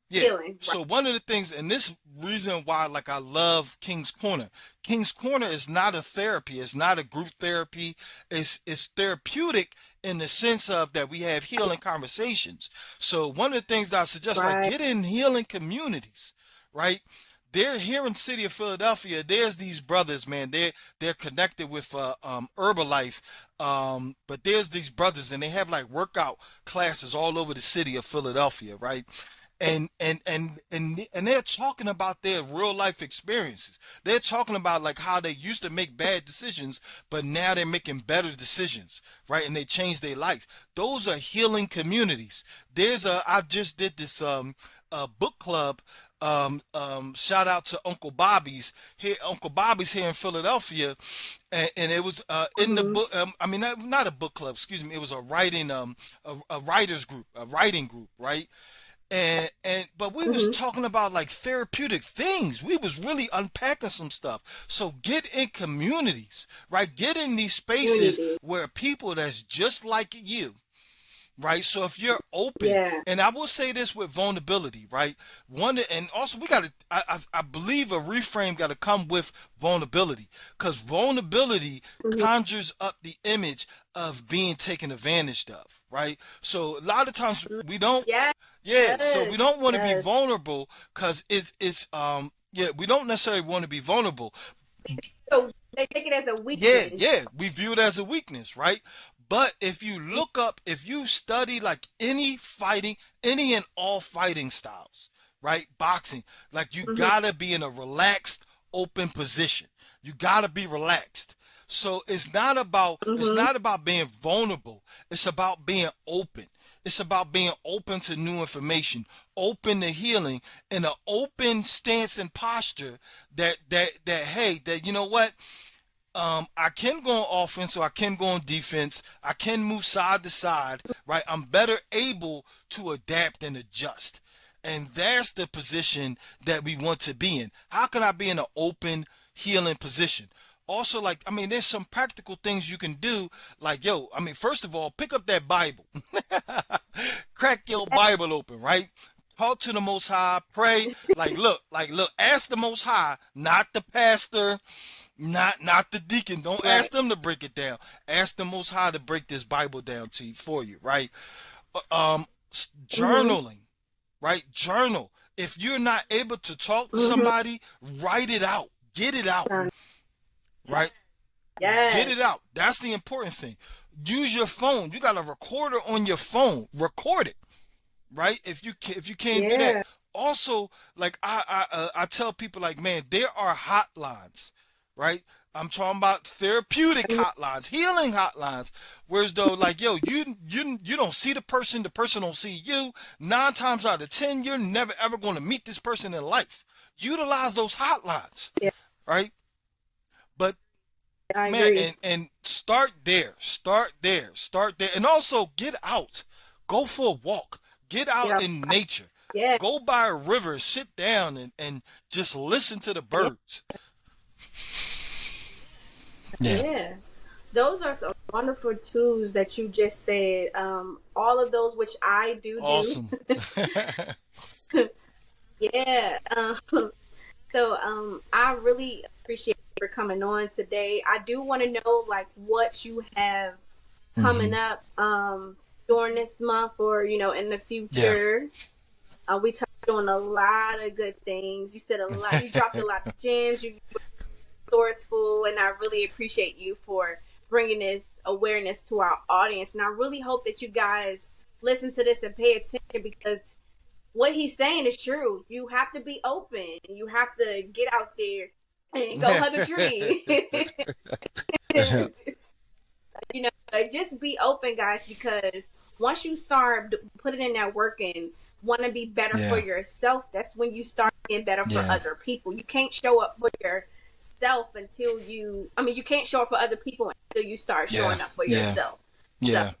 Yeah. Healing. Right. So one of the things, and this reason why, like, I love King's Corner. King's Corner is not a therapy. It's not a group therapy. It's therapeutic in the sense of that we have healing conversations. So one of the things that I suggest, like, Right. get in healing communities, right? They're here in the city of Philadelphia. There's these brothers, man. They're connected with Herbalife, but there's these brothers, and they have like workout classes all over the city of Philadelphia, right? And they're talking about their real life experiences. They're talking about like how they used to make bad decisions, but now they're making better decisions, right? And they changed their life. Those are healing communities. I just did this book club. Shout out to Uncle Bobby's here in Philadelphia, and it was in the Hmm. book. I mean, not a book club. Excuse me. It was a writing a writers group, a writing group, right? But we was Hmm. talking about like therapeutic things. We was really unpacking some stuff. So get in communities, right? Get in these spaces Community. where people that's just like you, right? So if you're open, Yeah. and I will say this with vulnerability, right? And also we got to, I believe a reframe got to come with vulnerability, because vulnerability Hmm. conjures up the image of being taken advantage of, right? So a lot of times we don't, Yes. yeah, so we Yes. don't want to be Yes. vulnerable because Yeah, we don't necessarily want to be vulnerable. So they take it as a Yeah, weakness. yeah, we view it as a weakness, right? But if you look up, if you study like any fighting, any and all fighting styles, right? Boxing, like you Mm-hmm. gotta be in a relaxed, open position. You gotta be relaxed. So it's Mm-hmm. not about being vulnerable. It's about being open. It's about being open to new information, open to healing, in an open stance and posture that hey, that you know what? I can go on offense or I can go on defense. I can move side to side, right? I'm better able to adapt and adjust. And that's the position that we want to be in. How can I be in an open, healing position? Also, like, I mean, there's some practical things you can do. Like, yo, I mean, first of all, pick up that Bible. Crack your Bible open, right? Talk to the Most High, pray. Look, ask the Most High, not the pastor, not the deacon. Don't Right. ask them to break it down. Ask the Most High to break this Bible down to you for you, right? Mm-hmm. Journaling, right? Journal. If you're not able to talk to Mm-hmm. somebody, write it out. Get it out, right? Get Yes. it out. That's the important thing. Use your phone. You got a recorder on your phone. Record it, right? If you can't do that, Yeah. also like I tell people like, man, there are hotlines, right? I'm talking about therapeutic Mhm. hotlines, healing hotlines. Whereas though, like, yo, you don't see the person don't see you. 9 times out of 10, you're never ever going to meet this person in life. Utilize those hotlines, Yeah. right? But I man, agree. and start there, and also get out, go for a walk, get Get out out. in nature, Yeah. go by a river, sit down and just listen to the Yeah. birds. Yeah, Yeah. Those are some wonderful tools that you just said. All of those which I do. awesome. Yeah. I really appreciate you for coming on today. I do want to know like what you have Hmm. coming up during this month or in the Yeah. future. We touched on a lot of good things. You said a lot. You dropped a lot of gems. You resourceful, and I really appreciate you for bringing this awareness to our audience. And I really hope that you guys listen to this and pay attention because what he's saying is true. You have to be open. You have to get out there and go hug a tree. Yeah. Just be open, guys, because once you start putting in that work and want to be better for Yeah. yourself, that's when you start being better for Yeah. other people. You can't show up for yourself you can't show up for other people until you start Yeah. showing up for Yeah. yourself. So, Yeah.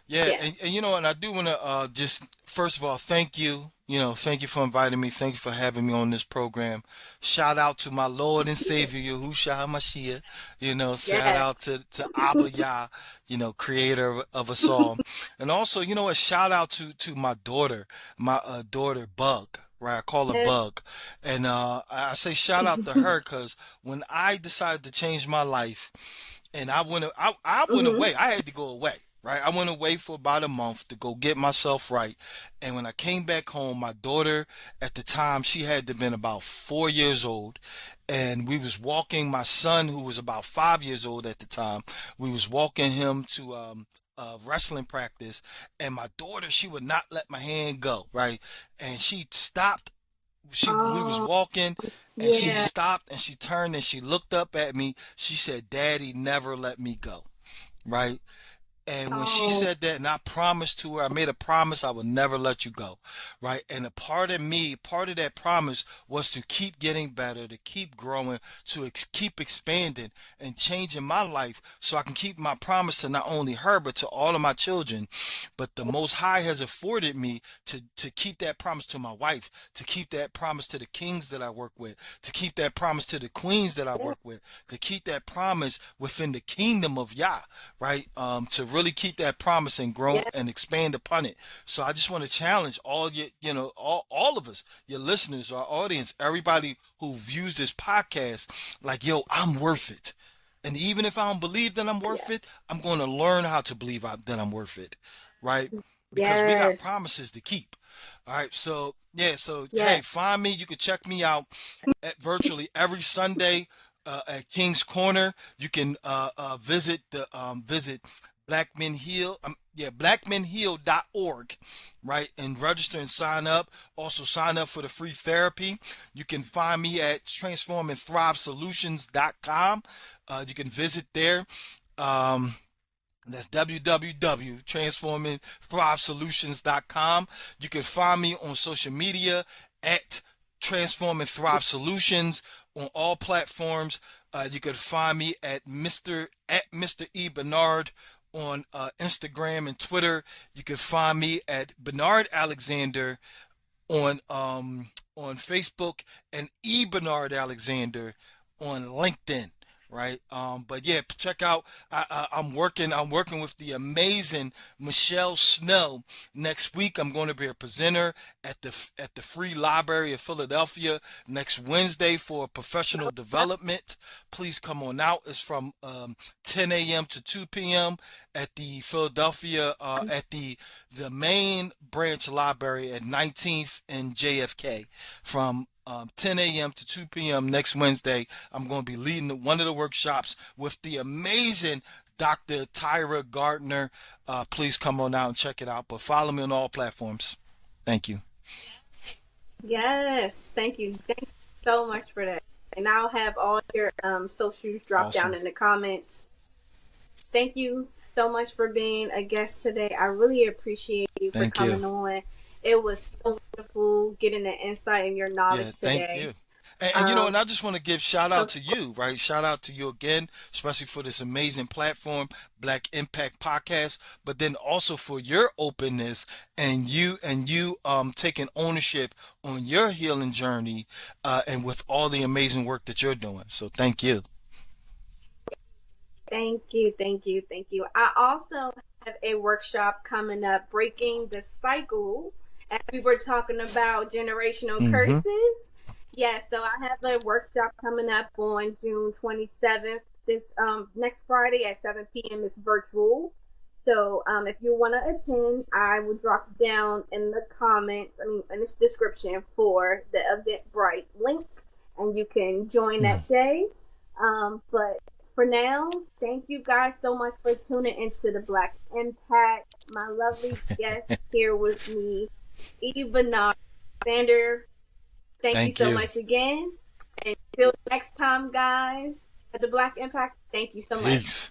Yeah, yeah. and you know, and I do want to just first of all thank you. You know, thank you for inviting me. Thank you for having me on this program. Shout out to my Lord and Savior Yahushua HaMashiach. You know, shout Yes. out to Abba Yah, you know, creator of us all. And also, you know, a shout out to my daughter, my daughter Bug. Right, I call her Yes. Bug, and I say shout out to her because when I decided to change my life, and I went Hmm. away. I had to go away, right? I went away for about a month to go get myself right. And when I came back home, my daughter at the time, she had to been about 4 years old. And we was walking my son, who was about 5 years old at the time. We was walking him to wrestling practice, and my daughter, she would not let my hand go, right? And she stopped. We was Oh, walking, and she yeah. stopped, and she turned, and she looked up at me. She said, "Daddy never let me go." Right? And when she Oh, said that, and I promised to her, I made a promise I would never let you go, right? And a part of me, part of that promise was to keep getting better, to keep growing, to keep expanding and changing my life so I can keep my promise to not only her, but to all of my children. But the Most High has afforded me to keep that promise to my wife, to keep that promise to the kings that I work with, to keep that promise to the queens that I yeah. work with, to keep that promise within the kingdom of Yah, right? To really keep that promise and grow Yeah. and expand upon it. So I just want to challenge all all of us, your listeners, our audience, everybody who views this podcast, like, yo, I'm worth it. And even if I don't believe that I'm worth Yeah. it, I'm going to learn how to believe that I'm worth it, right? because we got Yes. promises to keep. All right, so yeah, so hey, Yes. find me. You can check me out at virtually every Sunday at King's Corner. You can visit Black Men Heal. blackmenheal.org, right, and register and sign up. Also sign up for the free therapy. You can find me at transformingthrive.solutions.com. You can visit there. Um, that's www.transformingthrive.solutions.com. You can find me on social media at Transforming Thrive Solutions on all platforms. You can find me at Mr. E. Bernard on Instagram and Twitter. You can find me at Bernard Alexander on Facebook, and E. Bernard Alexander on LinkedIn. Right. But yeah, check out. I'm working. I'm working with the amazing Michelle Snow. Next week, I'm going to be a presenter at the Free Library of Philadelphia next Wednesday for professional development. Please come on out. It's from 10 a.m. to 2 p.m. at the Philadelphia at the main branch library at 19th and JFK from 10 a.m. to 2 p.m. next Wednesday. I'm going to be leading one of the workshops with the amazing Dr. Tyra Gardner. Please come on out and check it out. But follow me on all platforms. Thank you. Yes. Thank you. Thank you so much for that. And I'll have all your socials drop down Awesome. in the comments. Thank you so much for being a guest today. I really appreciate you for Thank you. coming on. It was so wonderful getting the insight and your Yeah, knowledge thank today. you. And Um, I just want to give shout out so to you, right? Shout out to you again, especially for this amazing platform, Black Impact Podcast, but then also for your openness and you taking ownership on your healing journey, and with all the amazing work that you're doing. So thank you. thank you, thank you, thank you. I also have a workshop coming up, breaking the cycle, as we were talking about generational Mm-hmm. curses. Yeah, so I have a workshop coming up on June 27th. This next Friday at 7 p.m. It's virtual. So if you want to attend, I will drop down in the comments, I mean, in this description for the Eventbrite link, and you can join Mm. that day. But for now, thank you guys so much for tuning into the Black Impact. My lovely guest here with me, Eva Alexander. Thank you Thank so you. much again. And until next time, guys, at the Black Impact, thank you so much. Peace.